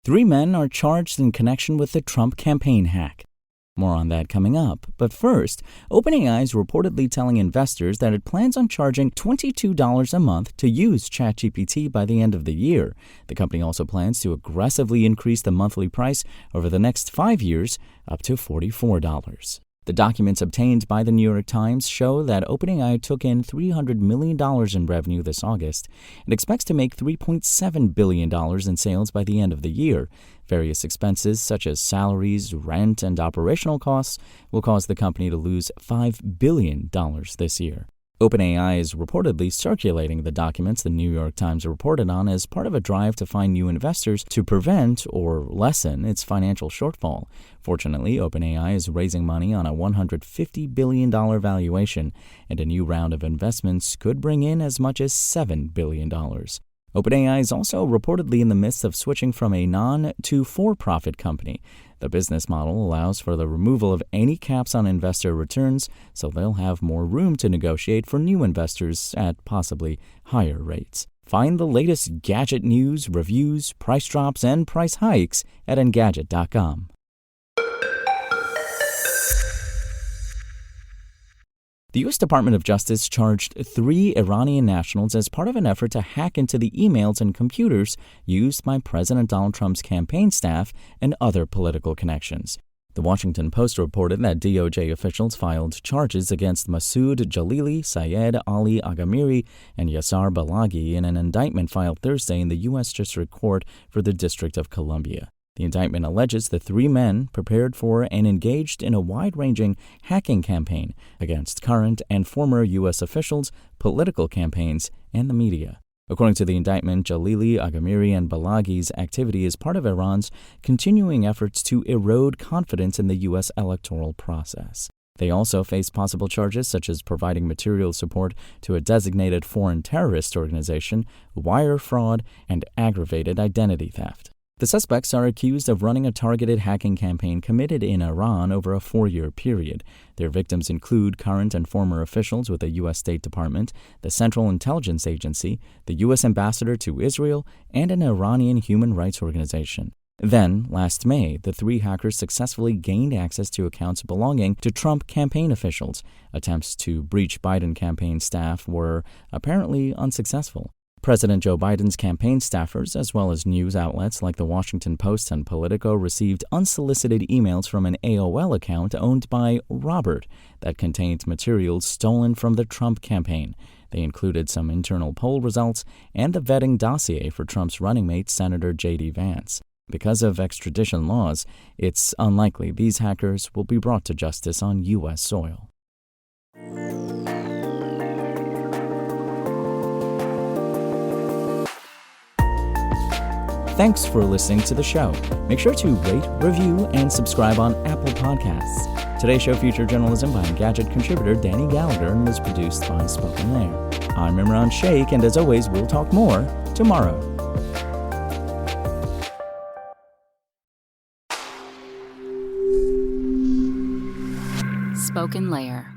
Three men are charged in connection with the Trump campaign hack. More on that coming up. But first, OpenAI is reportedly telling investors that it plans on charging $22 a month to use ChatGPT by the end of the year. The company also plans to aggressively increase the monthly price over the next 5 years, up to $44. The documents obtained by the New York Times show that OpenAI took in $300 million in revenue this August and expects to make $3.7 billion in sales by the end of the year. Various expenses such as salaries, rent, and operational costs will cause the company to lose $5 billion this year. OpenAI is reportedly circulating the documents the New York Times reported on as part of a drive to find new investors to prevent or lessen its financial shortfall. Fortunately, OpenAI is raising money on a $150 billion valuation, and a new round of investments could bring in as much as $7 billion. OpenAI is also reportedly in the midst of switching from a non- to for-profit company. The business model allows for the removal of any caps on investor returns, so they'll have more room to negotiate for new investors at possibly higher rates. Find the latest gadget news, reviews, price drops, and price hikes at Engadget.com. The U.S. Department of Justice charged 3 Iranian nationals as part of an effort to hack into the emails and computers used by President Donald Trump's campaign staff and other political connections. The Washington Post reported that DOJ officials filed charges against Masoud Jalili, Syed Ali Aghamiri, and Yasar Balaghi in an indictment filed Thursday in the U.S. District Court for the District of Columbia. The indictment alleges the 3 men prepared for and engaged in a wide-ranging hacking campaign against current and former U.S. officials, political campaigns, and the media. According to the indictment, Jalili, Aghamiri, and Balaghi's activity is part of Iran's continuing efforts to erode confidence in the U.S. electoral process. They also face possible charges such as providing material support to a designated foreign terrorist organization, wire fraud, and aggravated identity theft. The suspects are accused of running a targeted hacking campaign committed in Iran over a 4-year period. Their victims include current and former officials with the U.S. State Department, the Central Intelligence Agency, the U.S. Ambassador to Israel, and an Iranian human rights organization. Then, last May, the 3 hackers successfully gained access to accounts belonging to Trump campaign officials. Attempts to breach Biden campaign staff were apparently unsuccessful. President Joe Biden's campaign staffers, as well as news outlets like The Washington Post and Politico, received unsolicited emails from an AOL account owned by Robert that contained materials stolen from the Trump campaign. They included some internal poll results and the vetting dossier for Trump's running mate, Senator J.D. Vance. Because of extradition laws, it's unlikely these hackers will be brought to justice on U.S. soil. Thanks for listening to the show. Make sure to rate, review, and subscribe on Apple Podcasts. Today's show featured journalism by Engadget contributor Danny Gallagher and was produced by Spoken Layer. I'm Imran Sheikh, and as always, we'll talk more tomorrow. Spoken Layer.